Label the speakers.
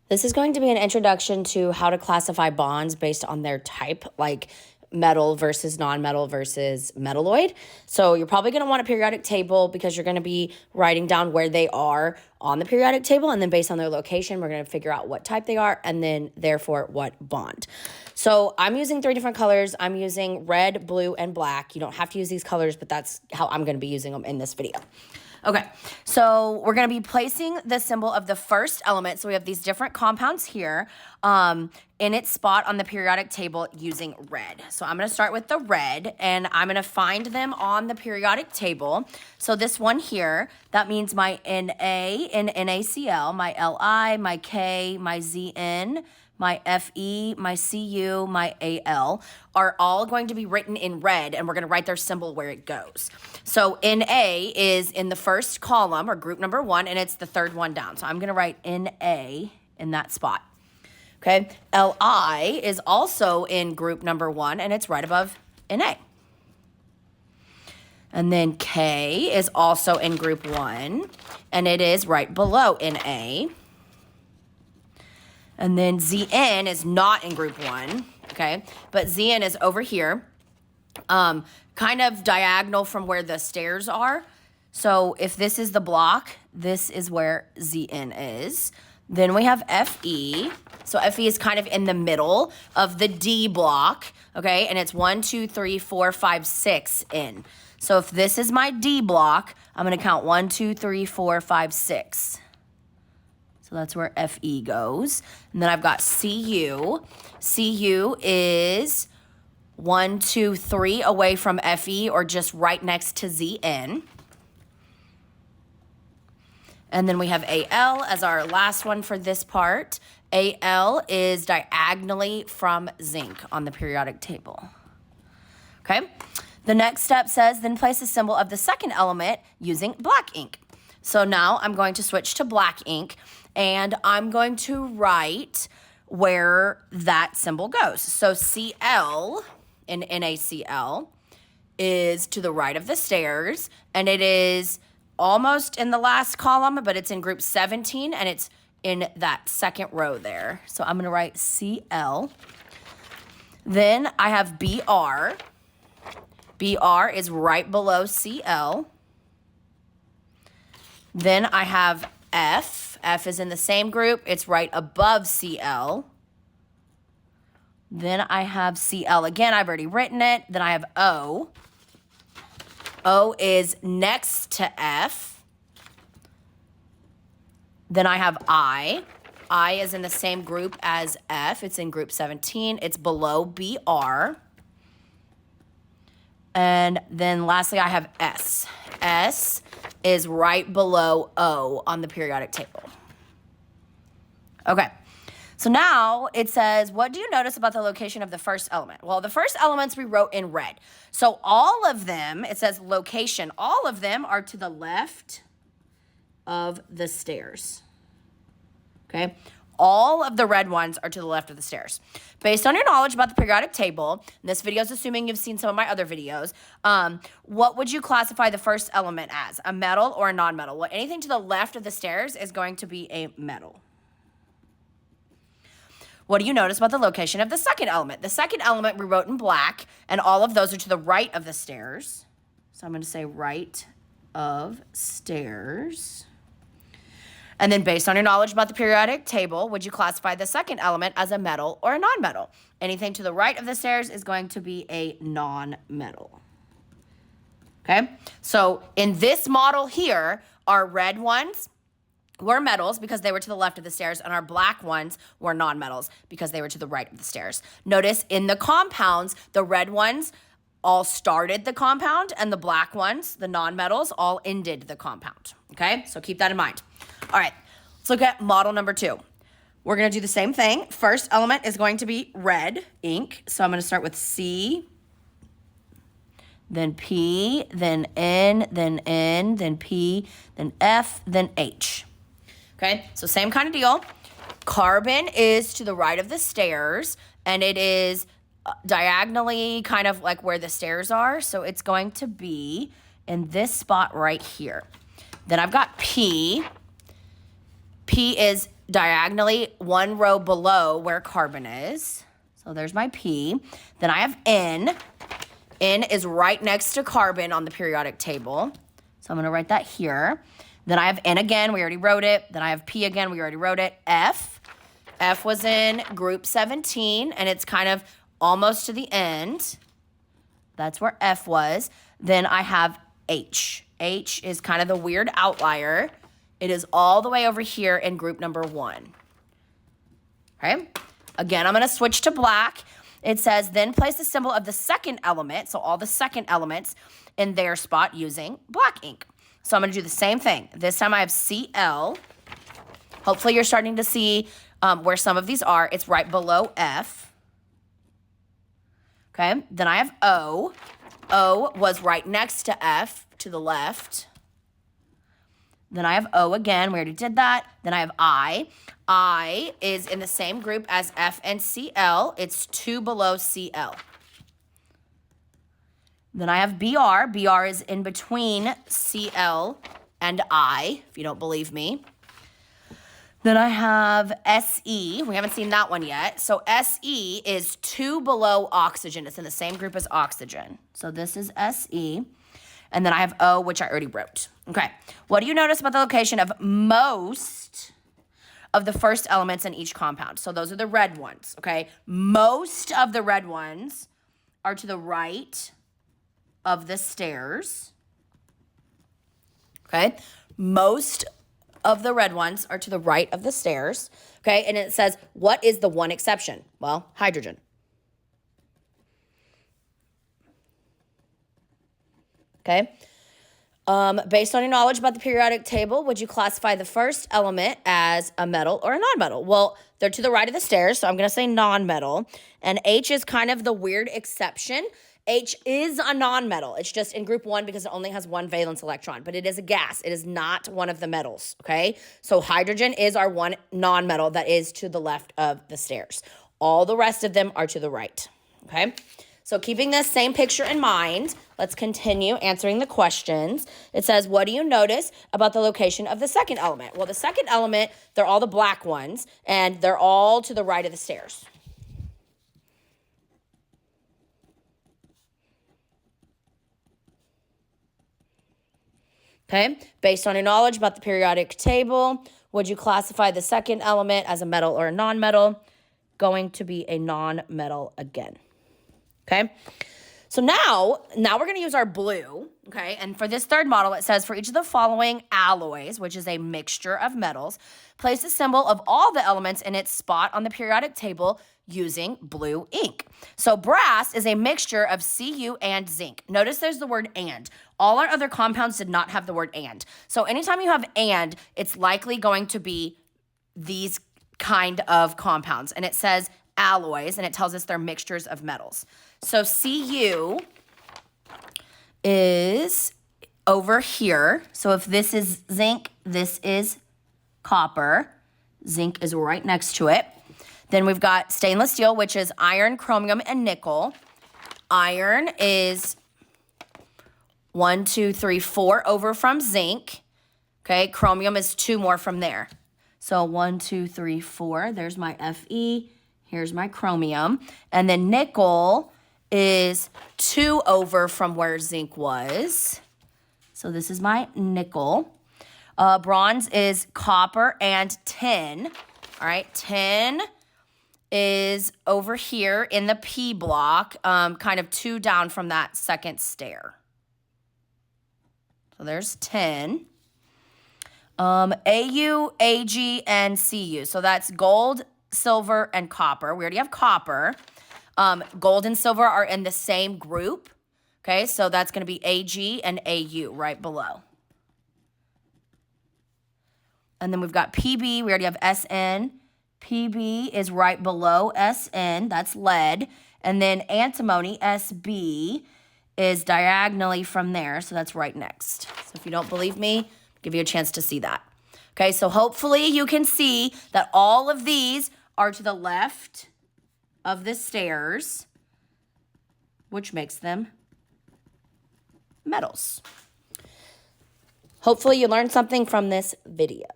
Speaker 1: This is going to be an introduction to how to classify bonds based on their type, like metal versus non-metal versus metalloid. So you're probably going to want a periodic table because you're going to be writing down where they are on the periodic table, and then based on their location, we're going to figure out what type they are and then therefore what bond. So I'm using 3 different colors. I'm using red, blue, and black. You don't have to use these colors, but that's how I'm going to be using them in this video. Okay, so we're going to be placing the symbol of the first element. So we have these different compounds here in its spot on the periodic table using red. So I'm going to start with the red, and I'm going to find them on the periodic table. So this one here, that means my Na in NaCl, my Li, my K, my Zn, my Fe, my Cu, my Al are all going to be written in red, and we're going to write their symbol where it goes. So Na is in the first column, or group number 1, and it's the third one down. So I'm going to write Na in that spot. Okay, Li is also in group number 1, and it's right above Na. And then K is also in group 1, and it is right below Na. And then Zn is not in group 1, okay? But Zn is over here, kind of diagonal from where the stairs are. So if this is the block, this is where Zn is. Then we have Fe. So Fe is kind of in the middle of the D block, okay? And it's 1, 2, 3, 4, 5, 6 in. So if this is my D block, I'm going to count 1, 2, 3, 4, 5, 6. So that's where Fe goes. And then I've got Cu. Cu is 1, 2, 3 away from Fe, or just right next to Zn. And then we have Al as our last one for this part. Al is diagonally from zinc on the periodic table. Okay? The next step says, then place the symbol of the second element using black ink. So now I'm going to switch to black ink, and I'm going to write where that symbol goes. So Cl in NaCl is to the right of the stairs, and it is almost in the last column, but it's in group 17, and it's in that second row there. So I'm going to write Cl. Then I have Br. Br is right below Cl. Then I have F. F is in the same group. It's right above Cl. Then I have Cl again. I've already written it. Then I have O. O is next to F. Then I have I. I is in the same group as F. It's in group 17. It's below Br. And then lastly, I have S. S is right below O on the periodic table. Okay, so now it says, what do you notice about the location of the first element? Well, the first elements we wrote in red. So all of them, it says location, all of them are to the left of the stairs. Okay, all of the red ones are to the left of the stairs. Based on your knowledge about the periodic table, and this video is assuming you've seen some of my other videos, what would you classify the first element as, a metal or a non-metal? Well, anything to the left of the stairs is going to be a metal. What do you notice about the location of the second element? The second element we wrote in black, and all of those are to the right of the stairs. So I'm going to say right of stairs. And then based on your knowledge about the periodic table, would you classify the second element as a metal or a non-metal? Anything to the right of the stairs is going to be a non-metal. Okay? So in this model here, our red ones were metals because they were to the left of the stairs, and our black ones were non-metals because they were to the right of the stairs. Notice in the compounds, the red ones all started the compound, and the black ones, the non-metals, all ended the compound. Okay? So keep that in mind. All right, let's look at model number 2. We're going to do the same thing. First element is going to be red ink. So I'm going to start with C, then P, then N, then P, then F, then H. Okay, so same kind of deal. Carbon is to the right of the stairs, and it is diagonally kind of like where the stairs are. So it's going to be in this spot right here. Then I've got P. P is diagonally one row below where carbon is. So there's my P. Then I have N. N is right next to carbon on the periodic table. So I'm going to write that here. Then I have N again. We already wrote it. Then I have P again. We already wrote it. F. F was in group 17, and it's kind of almost to the end. That's where F was. Then I have H. H is kind of the weird outlier. It is all the way over here in group number 1. Okay? Again, I'm going to switch to black. It says, then place the symbol of the second element, so all the second elements, in their spot using black ink. So I'm going to do the same thing. This time I have Cl. Hopefully you're starting to see where some of these are. It's right below F. Okay, then I have O. O was right next to F to the left. Then I have O again. We already did that. Then I have I. I is in the same group as F and Cl. It's 2 below Cl. Then I have BR. BR is in between Cl and I, if you don't believe me. Then I have Se. We haven't seen that one yet. So Se is 2 below oxygen. It's in the same group as oxygen. So this is Se. And then I have O, which I already wrote. Okay. What do you notice about the location of most of the first elements in each compound? So those are the red ones, okay? Most of the red ones are to the right of the stairs. Okay? Most of the red ones are to the right of the stairs. Okay? And it says, what is the one exception? Well, hydrogen. Okay? Based on your knowledge about the periodic table, would you classify the first element as a metal or a non-metal? Well, they're to the right of the stairs, so I'm going to say non-metal. And H is kind of the weird exception. H is a non-metal. It's just in group 1 because it only has one valence electron, but it is a gas. It is not one of the metals, okay? So hydrogen is our one non-metal that is to the left of the stairs. All the rest of them are to the right, okay? So keeping this same picture in mind, let's continue answering the questions. It says, what do you notice about the location of the second element? Well, the second element, they're all the black ones, and they're all to the right of the stairs. Okay, based on your knowledge about the periodic table, would you classify the second element as a metal or a non-metal? Going to be a non-metal again. Okay, so now we're going to use our blue, okay? And for this third model, it says, for each of the following alloys, which is a mixture of metals, place a symbol of all the elements in its spot on the periodic table using blue ink. So brass is a mixture of Cu and zinc. Notice there's the word and. All our other compounds did not have the word and. So anytime you have and, it's likely going to be these kind of compounds. And it says alloys, and it tells us they're mixtures of metals. So Cu is over here. So if this is zinc, this is copper. Zinc is right next to it. Then we've got stainless steel, which is iron, chromium, and nickel. Iron is 1, 2, 3, 4 over from zinc. Okay, chromium is 2 more from there. So 1, 2, 3, 4. There's my Fe. Here's my chromium. And then nickel is 2 over from where zinc was. So this is my nickel. Bronze is copper and tin. All right, tin is over here in the P block, kind of 2 down from that second stair. So there's tin. Au, Ag, and Cu. So that's gold, silver, and copper. We already have copper. Gold and silver are in the same group. Okay, so that's going to be Ag and Au right below. And then we've got Pb. We already have Sn. Pb is right below Sn. That's lead. And then antimony, Sb, is diagonally from there. So that's right next. So if you don't believe me, I'll give you a chance to see that. Okay, so hopefully you can see that all of these are to the left of the stairs, which makes them metals. Hopefully you learned something from this video.